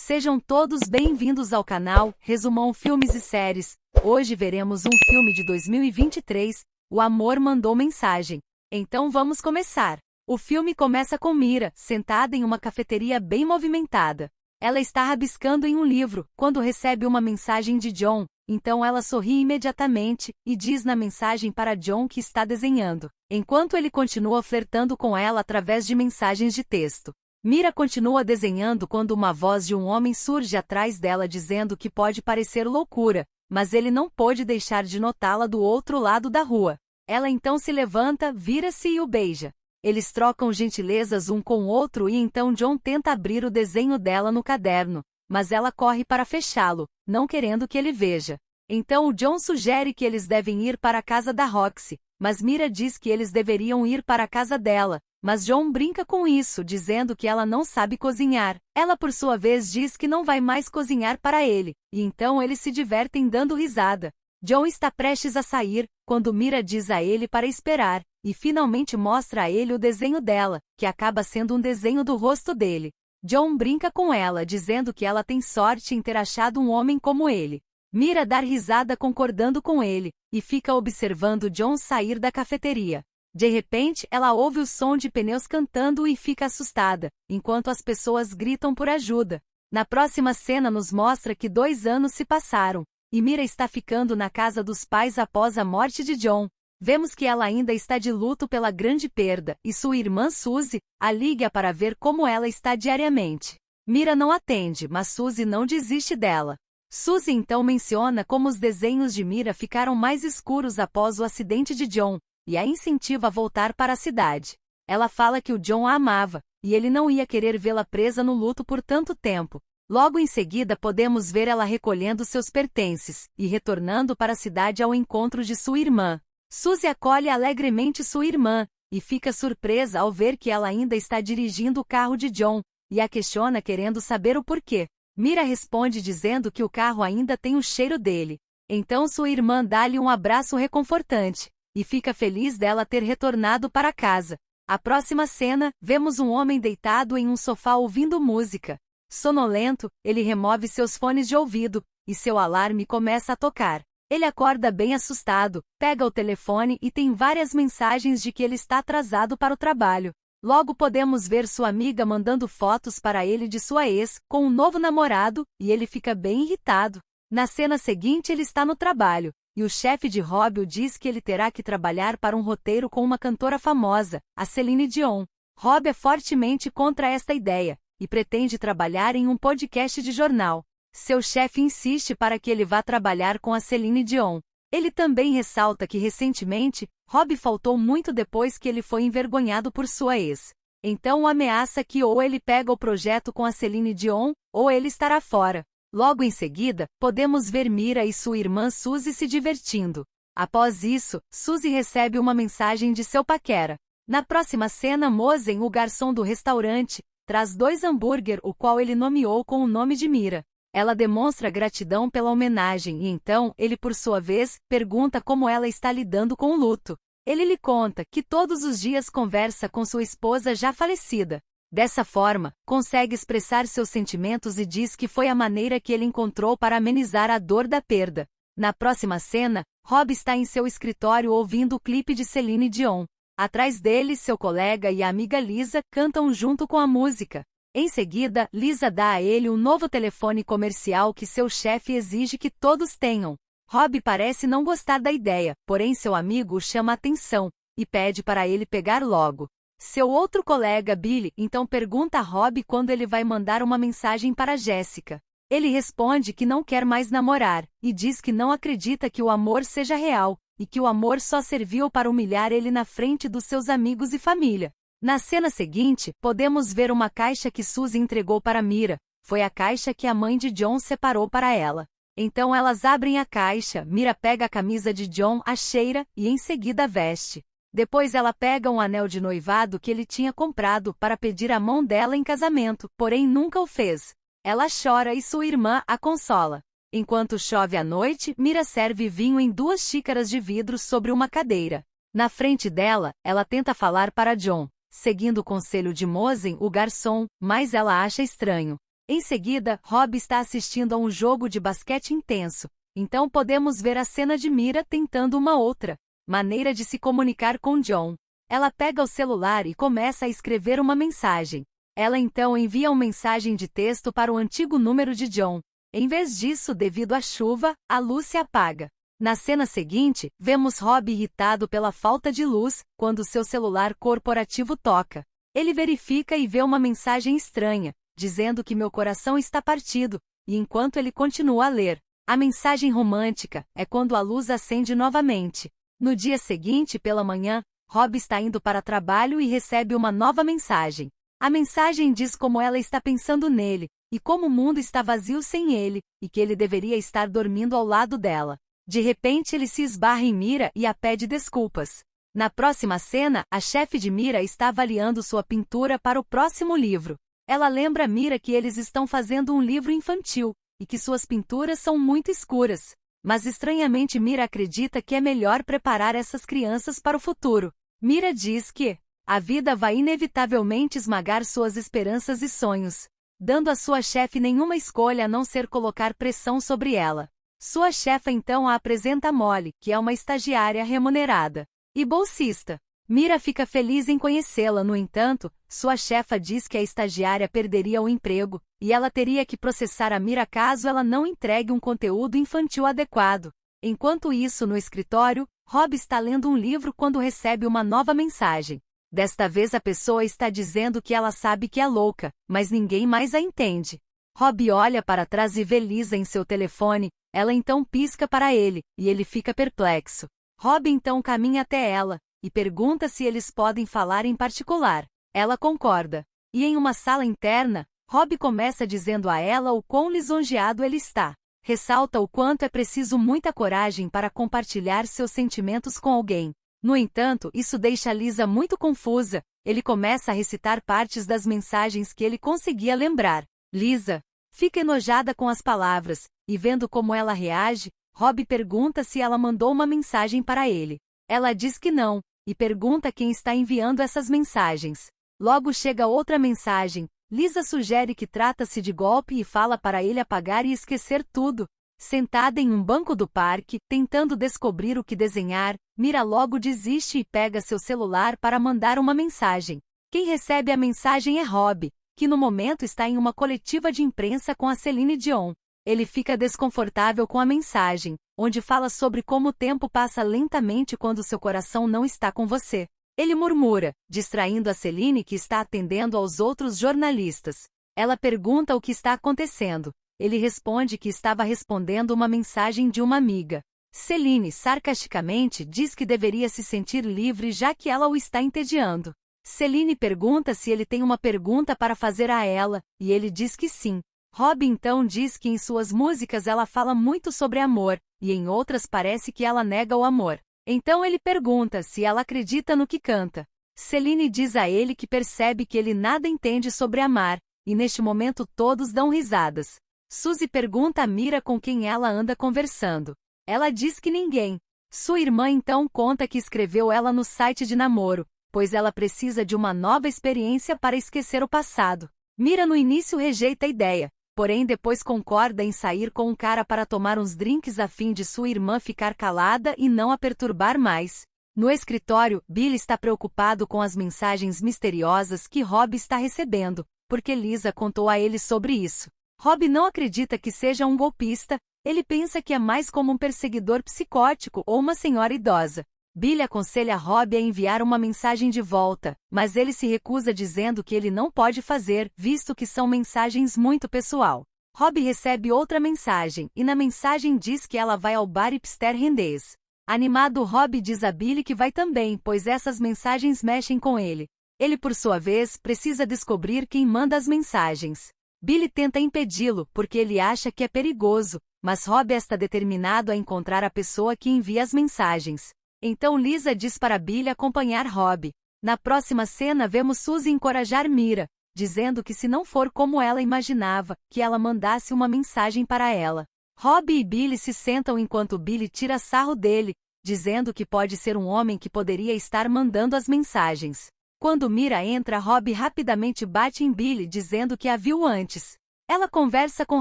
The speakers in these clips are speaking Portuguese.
Sejam todos bem-vindos ao canal Resumão Filmes e Séries. Hoje veremos um filme de 2023, O Amor Mandou Mensagem. Então vamos começar. O filme começa com Mira, sentada em uma cafeteria bem movimentada. Ela está rabiscando em um livro, quando recebe uma mensagem de John, então ela sorri imediatamente, e diz na mensagem para John que está desenhando, enquanto ele continua flertando com ela através de mensagens de texto. Mira continua desenhando quando uma voz de um homem surge atrás dela dizendo que pode parecer loucura, mas ele não pôde deixar de notá-la do outro lado da rua. Ela então se levanta, vira-se e o beija. Eles trocam gentilezas um com o outro e então John tenta abrir o desenho dela no caderno, mas ela corre para fechá-lo, não querendo que ele veja. Então o John sugere que eles devem ir para a casa da Roxy, mas Mira diz que eles deveriam ir para a casa dela. Mas John brinca com isso, dizendo que ela não sabe cozinhar. Ela, por sua vez, diz que não vai mais cozinhar para ele, e então eles se divertem dando risada. John está prestes a sair, quando Mira diz a ele para esperar, e finalmente mostra a ele o desenho dela, que acaba sendo um desenho do rosto dele. John brinca com ela, dizendo que ela tem sorte em ter achado um homem como ele. Mira dá risada concordando com ele, e fica observando John sair da cafeteria. De repente, ela ouve o som de pneus cantando e fica assustada, enquanto as pessoas gritam por ajuda. Na próxima cena nos mostra que 2 anos se passaram, e Mira está ficando na casa dos pais após a morte de John. Vemos que ela ainda está de luto pela grande perda, e sua irmã Suzy a liga para ver como ela está diariamente. Mira não atende, mas Suzy não desiste dela. Suzy então menciona como os desenhos de Mira ficaram mais escuros após o acidente de John, e a incentiva a voltar para a cidade. Ela fala que o John a amava, e ele não ia querer vê-la presa no luto por tanto tempo. Logo em seguida podemos ver ela recolhendo seus pertences, e retornando para a cidade ao encontro de sua irmã. Suzy acolhe alegremente sua irmã, e fica surpresa ao ver que ela ainda está dirigindo o carro de John, e a questiona querendo saber o porquê. Mira responde dizendo que o carro ainda tem o cheiro dele. Então sua irmã dá-lhe um abraço reconfortante, e fica feliz dela ter retornado para casa. A próxima cena, vemos um homem deitado em um sofá ouvindo música. Sonolento, ele remove seus fones de ouvido, e seu alarme começa a tocar. Ele acorda bem assustado, pega o telefone e tem várias mensagens de que ele está atrasado para o trabalho. Logo podemos ver sua amiga mandando fotos para ele de sua ex, com um novo namorado, e ele fica bem irritado. Na cena seguinte ele está no trabalho, e o chefe de Rob o diz que ele terá que trabalhar para um roteiro com uma cantora famosa, a Celine Dion. Rob é fortemente contra esta ideia, e pretende trabalhar em um podcast de jornal. Seu chefe insiste para que ele vá trabalhar com a Celine Dion. Ele também ressalta que recentemente, Rob faltou muito depois que ele foi envergonhado por sua ex. Então ameaça que ou ele pega o projeto com a Celine Dion, ou ele estará fora. Logo em seguida, podemos ver Mira e sua irmã Suzy se divertindo. Após isso, Suzy recebe uma mensagem de seu paquera. Na próxima cena, Mosen, o garçom do restaurante, traz 2 hambúrguer o qual ele nomeou com o nome de Mira. Ela demonstra gratidão pela homenagem e então, ele por sua vez, pergunta como ela está lidando com o luto. Ele lhe conta que todos os dias conversa com sua esposa já falecida. Dessa forma, consegue expressar seus sentimentos e diz que foi a maneira que ele encontrou para amenizar a dor da perda. Na próxima cena, Rob está em seu escritório ouvindo o clipe de Celine Dion. Atrás dele, seu colega e a amiga Lisa cantam junto com a música. Em seguida, Lisa dá a ele um novo telefone comercial que seu chefe exige que todos tenham. Rob parece não gostar da ideia, porém seu amigo o chama a atenção, e pede para ele pegar logo. Seu outro colega, Billy, então pergunta a Rob quando ele vai mandar uma mensagem para Jessica. Ele responde que não quer mais namorar, e diz que não acredita que o amor seja real, e que o amor só serviu para humilhar ele na frente dos seus amigos e família. Na cena seguinte, podemos ver uma caixa que Suzy entregou para Mira. Foi a caixa que a mãe de John separou para ela. Então elas abrem a caixa, Mira pega a camisa de John, a cheira, e em seguida veste. Depois ela pega um anel de noivado que ele tinha comprado para pedir a mão dela em casamento, porém nunca o fez. Ela chora e sua irmã a consola. Enquanto chove à noite, Mira serve vinho em 2 xícaras de vidro sobre uma cadeira. Na frente dela, ela tenta falar para John, seguindo o conselho de Mosen, o garçom, mas ela acha estranho. Em seguida, Rob está assistindo a um jogo de basquete intenso, então podemos ver a cena de Mira tentando uma outra maneira de se comunicar com John. Ela pega o celular e começa a escrever uma mensagem. Ela então envia uma mensagem de texto para o antigo número de John. Em vez disso, devido à chuva, a luz se apaga. Na cena seguinte, vemos Rob irritado pela falta de luz, quando seu celular corporativo toca. Ele verifica e vê uma mensagem estranha, dizendo que meu coração está partido, e enquanto ele continua a ler, a mensagem romântica é quando a luz acende novamente. No dia seguinte, pela manhã, Rob está indo para trabalho e recebe uma nova mensagem. A mensagem diz como ela está pensando nele, e como o mundo está vazio sem ele, e que ele deveria estar dormindo ao lado dela. De repente ele se esbarra em Mira e a pede desculpas. Na próxima cena, a chefe de Mira está avaliando sua pintura para o próximo livro. Ela lembra Mira que eles estão fazendo um livro infantil, e que suas pinturas são muito escuras. Mas estranhamente Mira acredita que é melhor preparar essas crianças para o futuro. Mira diz que a vida vai inevitavelmente esmagar suas esperanças e sonhos, dando à sua chefe nenhuma escolha a não ser colocar pressão sobre ela. Sua chefa então a apresenta a Molly, que é uma estagiária remunerada e bolsista. Mira fica feliz em conhecê-la, no entanto, sua chefa diz que a estagiária perderia o emprego, e ela teria que processar a Mira caso ela não entregue um conteúdo infantil adequado. Enquanto isso, no escritório, Rob está lendo um livro quando recebe uma nova mensagem. Desta vez a pessoa está dizendo que ela sabe que é louca, mas ninguém mais a entende. Rob olha para trás e vê Lisa em seu telefone, ela então pisca para ele, e ele fica perplexo. Rob então caminha até ela, e pergunta se eles podem falar em particular. Ela concorda. E em uma sala interna, Rob começa dizendo a ela o quão lisonjeado ele está. Ressalta o quanto é preciso muita coragem para compartilhar seus sentimentos com alguém. No entanto, isso deixa Lisa muito confusa. Ele começa a recitar partes das mensagens que ele conseguia lembrar. Lisa fica enojada com as palavras, e vendo como ela reage, Rob pergunta se ela mandou uma mensagem para ele. Ela diz que não, e pergunta quem está enviando essas mensagens. Logo chega outra mensagem. Lisa sugere que trata-se de golpe e fala para ele apagar e esquecer tudo. Sentada em um banco do parque, tentando descobrir o que desenhar, Mira logo desiste e pega seu celular para mandar uma mensagem. Quem recebe a mensagem é Rob, que no momento está em uma coletiva de imprensa com a Celine Dion. Ele fica desconfortável com a mensagem, onde fala sobre como o tempo passa lentamente quando seu coração não está com você. Ele murmura, distraindo a Celine, que está atendendo aos outros jornalistas. Ela pergunta o que está acontecendo. Ele responde que estava respondendo uma mensagem de uma amiga. Celine, sarcasticamente, diz que deveria se sentir livre já que ela o está entediando. Celine pergunta se ele tem uma pergunta para fazer a ela, e ele diz que sim. Rob então diz que em suas músicas ela fala muito sobre amor, e em outras parece que ela nega o amor. Então ele pergunta se ela acredita no que canta. Celine diz a ele que percebe que ele nada entende sobre amar, e neste momento todos dão risadas. Suzy pergunta a Mira com quem ela anda conversando. Ela diz que ninguém. Sua irmã então conta que escreveu ela no site de namoro, pois ela precisa de uma nova experiência para esquecer o passado. Mira no início rejeita a ideia, porém depois concorda em sair com um cara para tomar uns drinks a fim de sua irmã ficar calada e não a perturbar mais. No escritório, Billy está preocupado com as mensagens misteriosas que Rob está recebendo, porque Lisa contou a ele sobre isso. Rob não acredita que seja um golpista, ele pensa que é mais como um perseguidor psicótico ou uma senhora idosa. Billy aconselha Rob a enviar uma mensagem de volta, mas ele se recusa dizendo que ele não pode fazer, visto que são mensagens muito pessoal. Rob recebe outra mensagem, e na mensagem diz que ela vai ao bar hipster Rendez. Animado, Rob diz a Billy que vai também, pois essas mensagens mexem com ele. Ele, por sua vez, precisa descobrir quem manda as mensagens. Billy tenta impedi-lo, porque ele acha que é perigoso, mas Rob está determinado a encontrar a pessoa que envia as mensagens. Então Lisa diz para Billy acompanhar Rob. Na próxima cena vemos Suzy encorajar Mira, dizendo que se não for como ela imaginava, que ela mandasse uma mensagem para ela. Rob e Billy se sentam enquanto Billy tira sarro dele, dizendo que pode ser um homem que poderia estar mandando as mensagens. Quando Mira entra, Rob rapidamente bate em Billy dizendo que a viu antes. Ela conversa com o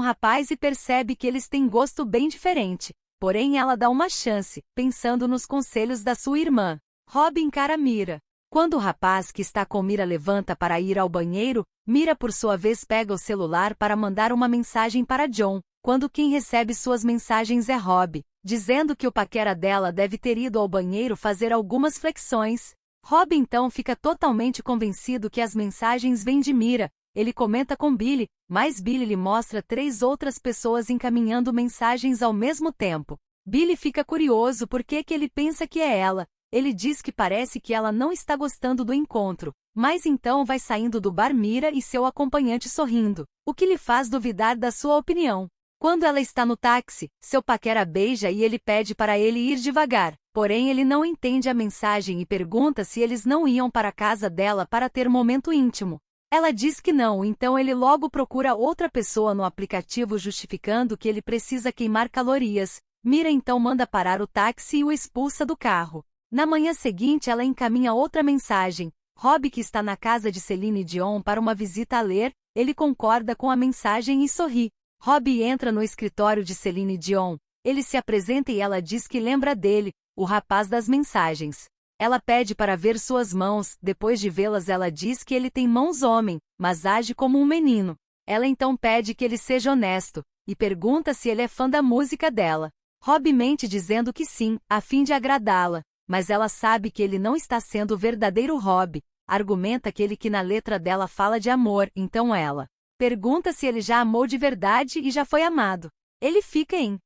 rapaz e percebe que eles têm gosto bem diferente. Porém, ela dá uma chance, pensando nos conselhos da sua irmã. Rob encara Mira. Quando o rapaz que está com Mira levanta para ir ao banheiro, Mira por sua vez pega o celular para mandar uma mensagem para John, quando quem recebe suas mensagens é Rob, dizendo que o paquera dela deve ter ido ao banheiro fazer algumas flexões. Rob então fica totalmente convencido que as mensagens vêm de Mira. Ele comenta com Billy, mas Billy lhe mostra 3 outras pessoas encaminhando mensagens ao mesmo tempo. Billy fica curioso porque ele pensa que é ela. Ele diz que parece que ela não está gostando do encontro, mas então vai saindo do bar Mira e seu acompanhante sorrindo, o que lhe faz duvidar da sua opinião. Quando ela está no táxi, seu paquera beija e ele pede para ele ir devagar, porém ele não entende a mensagem e pergunta se eles não iam para a casa dela para ter momento íntimo. Ela diz que não, então ele logo procura outra pessoa no aplicativo justificando que ele precisa queimar calorias. Mira então manda parar o táxi e o expulsa do carro. Na manhã seguinte ela encaminha outra mensagem. Rob, que está na casa de Celine Dion para uma visita a ler, ele concorda com a mensagem e sorri. Rob entra no escritório de Celine Dion. Ele se apresenta e ela diz que lembra dele, o rapaz das mensagens. Ela pede para ver suas mãos. Depois de vê-las ela diz que ele tem mãos homem, mas age como um menino. Ela então pede que ele seja honesto, e pergunta se ele é fã da música dela. Rob mente dizendo que sim, a fim de agradá-la, mas ela sabe que ele não está sendo o verdadeiro Rob. Argumenta que na letra dela fala de amor, então ela pergunta se ele já amou de verdade e já foi amado. Ele fica em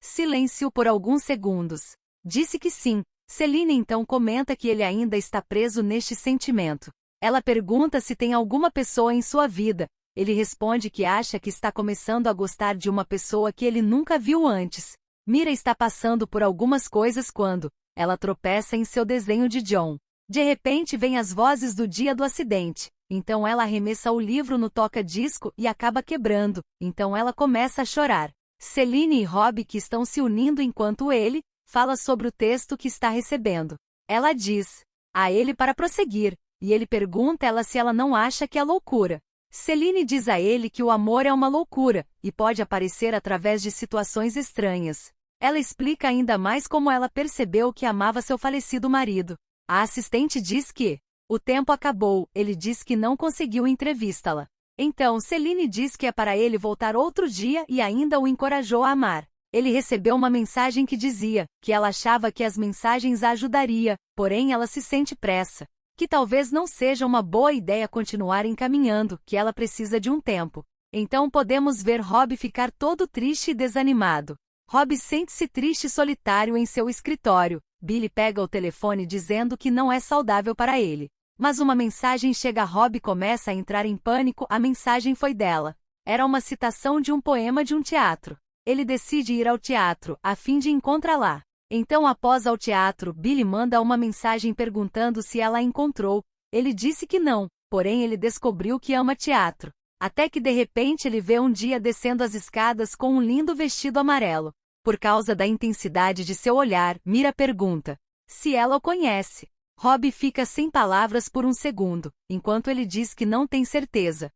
silêncio por alguns segundos. Disse que sim. Celine então comenta que ele ainda está preso neste sentimento. Ela pergunta se tem alguma pessoa em sua vida. Ele responde que acha que está começando a gostar de uma pessoa que ele nunca viu antes. Mira está passando por algumas coisas quando ela tropeça em seu desenho de John. De repente vem as vozes do dia do acidente. Então ela arremessa o livro no toca-disco e acaba quebrando. Então ela começa a chorar. Celine e Rob que estão se unindo enquanto ele fala sobre o texto que está recebendo. Ela diz a ele para prosseguir, e ele pergunta ela se ela não acha que é loucura. Celine diz a ele que o amor é uma loucura, e pode aparecer através de situações estranhas. Ela explica ainda mais como ela percebeu que amava seu falecido marido. A assistente diz que o tempo acabou. Ele diz que não conseguiu entrevistá-la. Então Celine diz que é para ele voltar outro dia e ainda o encorajou a amar. Ele recebeu uma mensagem que dizia que ela achava que as mensagens a ajudaria, porém ela se sente pressa, que talvez não seja uma boa ideia continuar encaminhando, que ela precisa de um tempo. Então podemos ver Rob ficar todo triste e desanimado. Rob sente-se triste e solitário em seu escritório. Billy pega o telefone dizendo que não é saudável para ele. Mas uma mensagem chega a Rob e começa a entrar em pânico. A mensagem foi dela. Era uma citação de um poema de um teatro. Ele decide ir ao teatro, a fim de encontrá-la. Então após ao teatro, Billy manda uma mensagem perguntando se ela a encontrou. Ele disse que não, porém ele descobriu que ama teatro. Até que de repente ele vê um dia descendo as escadas com um lindo vestido amarelo. Por causa da intensidade de seu olhar, Mira pergunta se ela o conhece. Rob fica sem palavras por um segundo, enquanto ele diz que não tem certeza.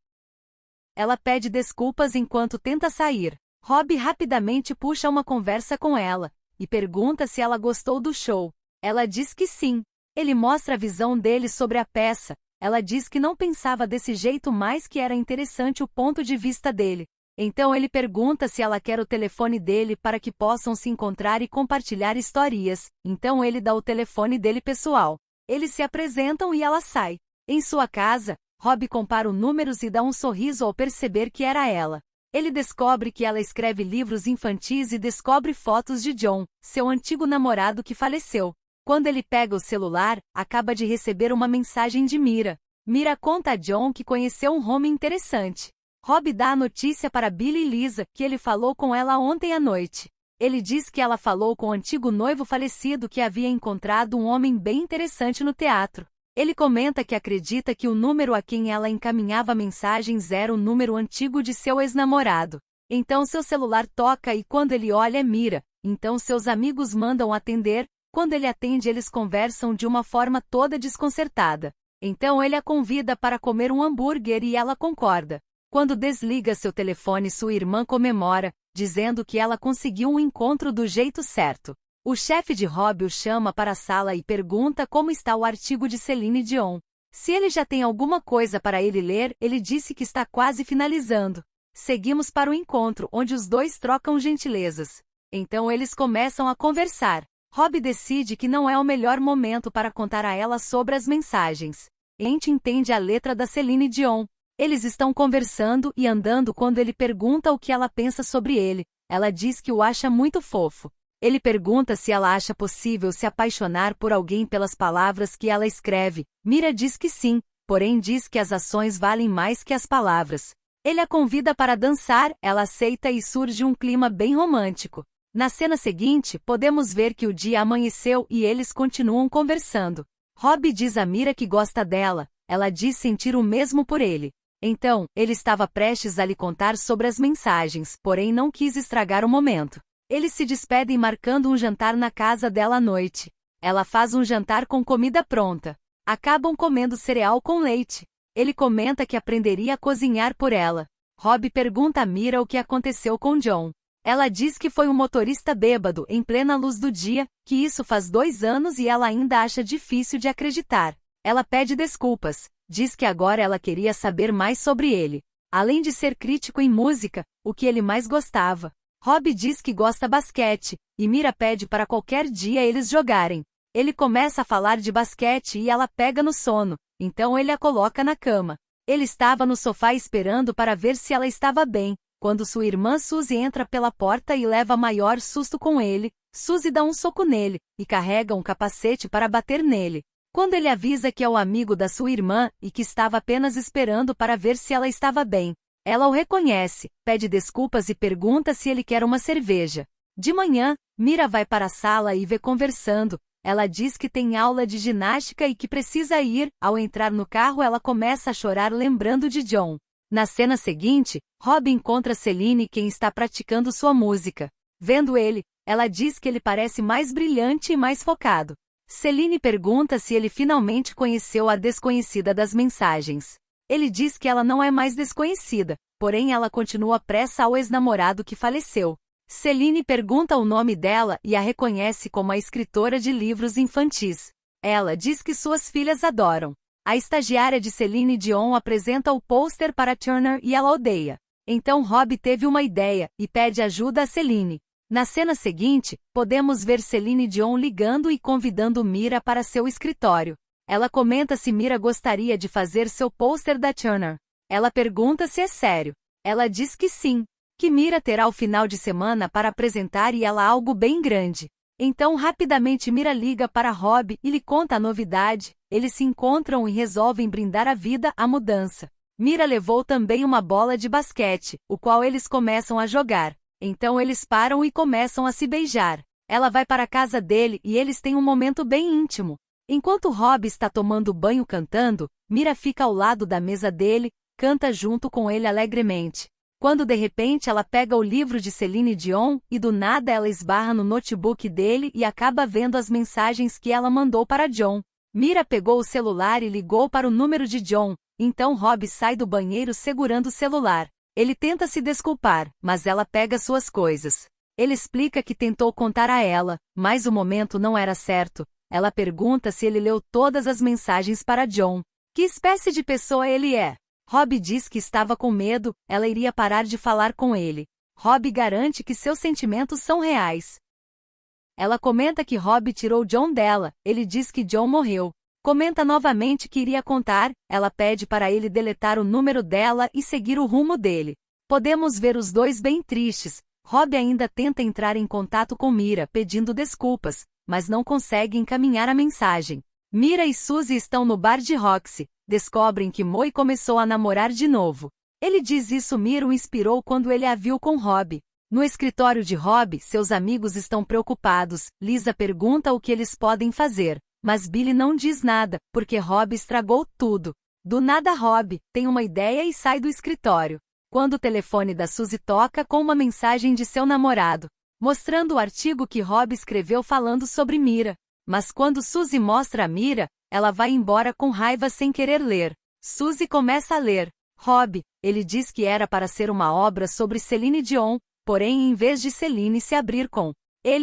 Ela pede desculpas enquanto tenta sair. Rob rapidamente puxa uma conversa com ela, e pergunta se ela gostou do show. Ela diz que sim. Ele mostra a visão dele sobre a peça. Ela diz que não pensava desse jeito, mas que era interessante o ponto de vista dele. Então ele pergunta se ela quer o telefone dele para que possam se encontrar e compartilhar histórias. Então ele dá o telefone dele pessoal. Eles se apresentam e ela sai. Em sua casa, Rob compara os números e dá um sorriso ao perceber que era ela. Ele descobre que ela escreve livros infantis e descobre fotos de John, seu antigo namorado que faleceu. Quando ele pega o celular, acaba de receber uma mensagem de Mira. Mira conta a John que conheceu um homem interessante. Rob dá a notícia para Billy e Lisa, que ele falou com ela ontem à noite. Ele diz que ela falou com o antigo noivo falecido que havia encontrado um homem bem interessante no teatro. Ele comenta que acredita que o número a quem ela encaminhava mensagens era o número antigo de seu ex-namorado. Então seu celular toca e quando ele olha é Mira. Então seus amigos mandam atender. Quando ele atende eles conversam de uma forma toda desconcertada. Então ele a convida para comer um hambúrguer e ela concorda. Quando desliga seu telefone, sua irmã comemora, dizendo que ela conseguiu um encontro do jeito certo. O chefe de Rob o chama para a sala e pergunta como está o artigo de Celine Dion. Se ele já tem alguma coisa para ele ler, ele disse que está quase finalizando. Seguimos para o encontro, onde os dois trocam gentilezas. Então eles começam a conversar. Rob decide que não é o melhor momento para contar a ela sobre as mensagens. Ent entende a letra da Celine Dion. Eles estão conversando e andando quando ele pergunta o que ela pensa sobre ele. Ela diz que o acha muito fofo. Ele pergunta se ela acha possível se apaixonar por alguém pelas palavras que ela escreve. Mira diz que sim, porém diz que as ações valem mais que as palavras. Ele a convida para dançar, ela aceita e surge um clima bem romântico. Na cena seguinte, podemos ver que o dia amanheceu e eles continuam conversando. Rob diz a Mira que gosta dela, ela diz sentir o mesmo por ele. Então, ele estava prestes a lhe contar sobre as mensagens, porém não quis estragar o momento. Eles se despedem marcando um jantar na casa dela à noite. Ela faz um jantar com comida pronta. Acabam comendo cereal com leite. Ele comenta que aprenderia a cozinhar por ela. Rob pergunta a Mira o que aconteceu com John. Ela diz que foi um motorista bêbado em plena luz do dia, que isso faz 2 anos e ela ainda acha difícil de acreditar. Ela pede desculpas. Diz que agora ela queria saber mais sobre ele. Além de ser crítico em música, o que ele mais gostava. Rob diz que gosta basquete, e Mira pede para qualquer dia eles jogarem. Ele começa a falar de basquete e ela pega no sono, então ele a coloca na cama. Ele estava no sofá esperando para ver se ela estava bem, quando sua irmã Suzy entra pela porta e leva maior susto com ele. Suzy dá um soco nele, e carrega um capacete para bater nele. Quando ele avisa que é o amigo da sua irmã e que estava apenas esperando para ver se ela estava bem, ela o reconhece, pede desculpas e pergunta se ele quer uma cerveja. De manhã, Mira vai para a sala e vê conversando. Ela diz que tem aula de ginástica e que precisa ir. Ao entrar no carro, ela começa a chorar lembrando de John. Na cena seguinte, Rob encontra Celine, quem está praticando sua música. Vendo ele, ela diz que ele parece mais brilhante e mais focado. Celine pergunta se ele finalmente conheceu a desconhecida das mensagens. Ele diz que ela não é mais desconhecida, porém ela continua presa ao ex-namorado que faleceu. Celine pergunta o nome dela e a reconhece como a escritora de livros infantis. Ela diz que suas filhas adoram. A estagiária de Celine Dion apresenta o pôster para Turner e ela odeia. Então Rob teve uma ideia e pede ajuda a Celine. Na cena seguinte, podemos ver Celine Dion ligando e convidando Mira para seu escritório. Ela comenta se Mira gostaria de fazer seu pôster da Turner. Ela pergunta se é sério. Ela diz que sim, que Mira terá o final de semana para apresentar e ela algo bem grande. Então rapidamente Mira liga para Rob e lhe conta a novidade. Eles se encontram e resolvem brindar a vida à mudança. Mira levou também uma bola de basquete, o qual eles começam a jogar. Então eles param e começam a se beijar. Ela vai para a casa dele e eles têm um momento bem íntimo. Enquanto Rob está tomando banho cantando, Mira fica ao lado da mesa dele, canta junto com ele alegremente. Quando de repente ela pega o livro de Celine Dion e do nada ela esbarra no notebook dele e acaba vendo as mensagens que ela mandou para John. Mira pegou o celular e ligou para o número de John, então Rob sai do banheiro segurando o celular. Ele tenta se desculpar, mas ela pega suas coisas. Ele explica que tentou contar a ela, mas o momento não era certo. Ela pergunta se ele leu todas as mensagens para John. Que espécie de pessoa ele é? Rob diz que estava com medo, ela iria parar de falar com ele. Rob garante que seus sentimentos são reais. Ela comenta que Rob tirou John dela, ele diz que John morreu. Comenta novamente que iria contar, ela pede para ele deletar o número dela e seguir o rumo dele. Podemos ver os dois bem tristes. Rob ainda tenta entrar em contato com Mira pedindo desculpas, mas não consegue encaminhar a mensagem. Mira e Suzy estão no bar de Roxy, descobrem que Moe começou a namorar de novo. Ele diz isso Mira o inspirou quando ele a viu com Rob. No escritório de Rob, seus amigos estão preocupados. Lisa pergunta o que eles podem fazer. Mas Billy não diz nada, porque Rob estragou tudo. Do nada Rob tem uma ideia e sai do escritório. Quando o telefone da Suzy toca com uma mensagem de seu namorado, mostrando o artigo que Rob escreveu falando sobre Mira. Mas quando Suzy mostra a Mira, ela vai embora com raiva sem querer ler. Suzy começa a ler. Rob, ele diz que era para ser uma obra sobre Celine Dion, porém em vez de Celine se abrir com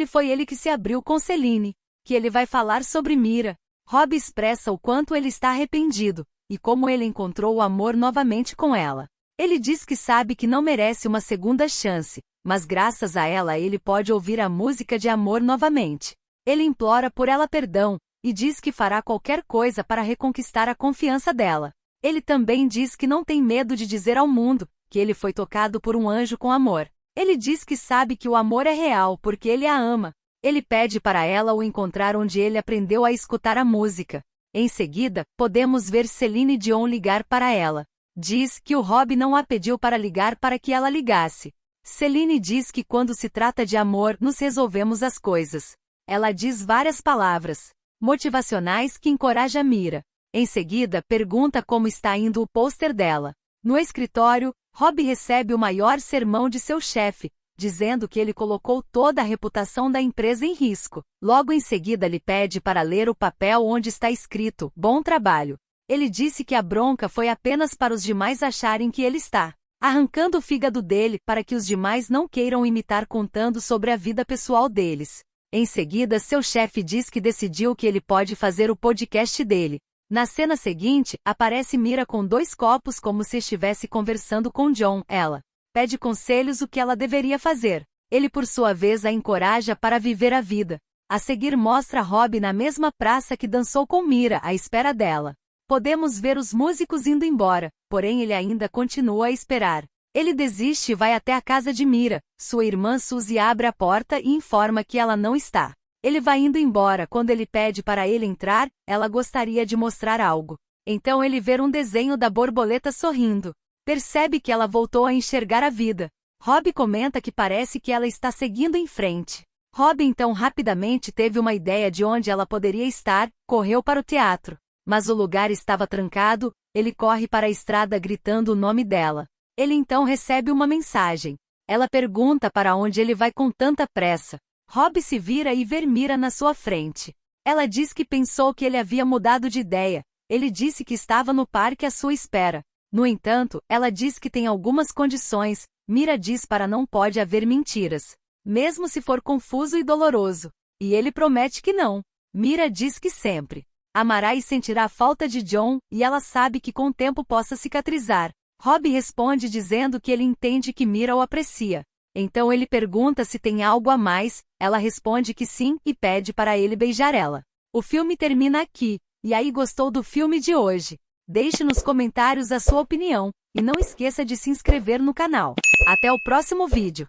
foi ele que se abriu com Celine, que ele vai falar sobre Mira. Rob expressa o quanto ele está arrependido, e como ele encontrou o amor novamente com ela. Ele diz que sabe que não merece uma segunda chance, mas graças a ela ele pode ouvir a música de amor novamente. Ele implora por ela perdão, e diz que fará qualquer coisa para reconquistar a confiança dela. Ele também diz que não tem medo de dizer ao mundo que ele foi tocado por um anjo com amor. Ele diz que sabe que o amor é real porque ele a ama. Ele pede para ela o encontrar onde ele aprendeu a escutar a música. Em seguida, podemos ver Celine Dion ligar para ela. Diz que o Rob não a pediu para ligar para que ela ligasse. Celine diz que quando se trata de amor, nos resolvemos as coisas. Ela diz várias palavras motivacionais que encorajam Mira. Em seguida, pergunta como está indo o pôster dela. No escritório, Rob recebe o maior sermão de seu chefe, dizendo que ele colocou toda a reputação da empresa em risco. Logo em seguida lhe pede para ler o papel onde está escrito, "Bom trabalho". Ele disse que a bronca foi apenas para os demais acharem que ele está arrancando o fígado dele para que os demais não queiram imitar contando sobre a vida pessoal deles. Em seguida seu chefe diz que decidiu que ele pode fazer o podcast dele. Na cena seguinte, aparece Mira com 2 copos como se estivesse conversando com John. Ela pede conselhos o que ela deveria fazer. Ele por sua vez a encoraja para viver a vida. A seguir mostra Rob na mesma praça que dançou com Mira à espera dela. Podemos ver os músicos indo embora, porém ele ainda continua a esperar. Ele desiste e vai até a casa de Mira. Sua irmã Suzy abre a porta e informa que ela não está. Ele vai indo embora. Quando ele pede para ele entrar, ela gostaria de mostrar algo. Então ele vê um desenho da borboleta sorrindo. Percebe que ela voltou a enxergar a vida. Rob comenta que parece que ela está seguindo em frente. Rob então rapidamente teve uma ideia de onde ela poderia estar, correu para o teatro. Mas o lugar estava trancado, ele corre para a estrada gritando o nome dela. Ele então recebe uma mensagem. Ela pergunta para onde ele vai com tanta pressa. Rob se vira e vê Mira na sua frente. Ela diz que pensou que ele havia mudado de ideia. Ele disse que estava no parque à sua espera. No entanto, ela diz que tem algumas condições. Mira diz para não pode haver mentiras, mesmo se for confuso e doloroso. E ele promete que não. Mira diz que sempre amará e sentirá a falta de John, e ela sabe que com o tempo possa cicatrizar. Rob responde dizendo que ele entende que Mira o aprecia. Então ele pergunta se tem algo a mais, ela responde que sim e pede para ele beijar ela. O filme termina aqui. E aí, gostou do filme de hoje? Deixe nos comentários a sua opinião, e não esqueça de se inscrever no canal. Até o próximo vídeo.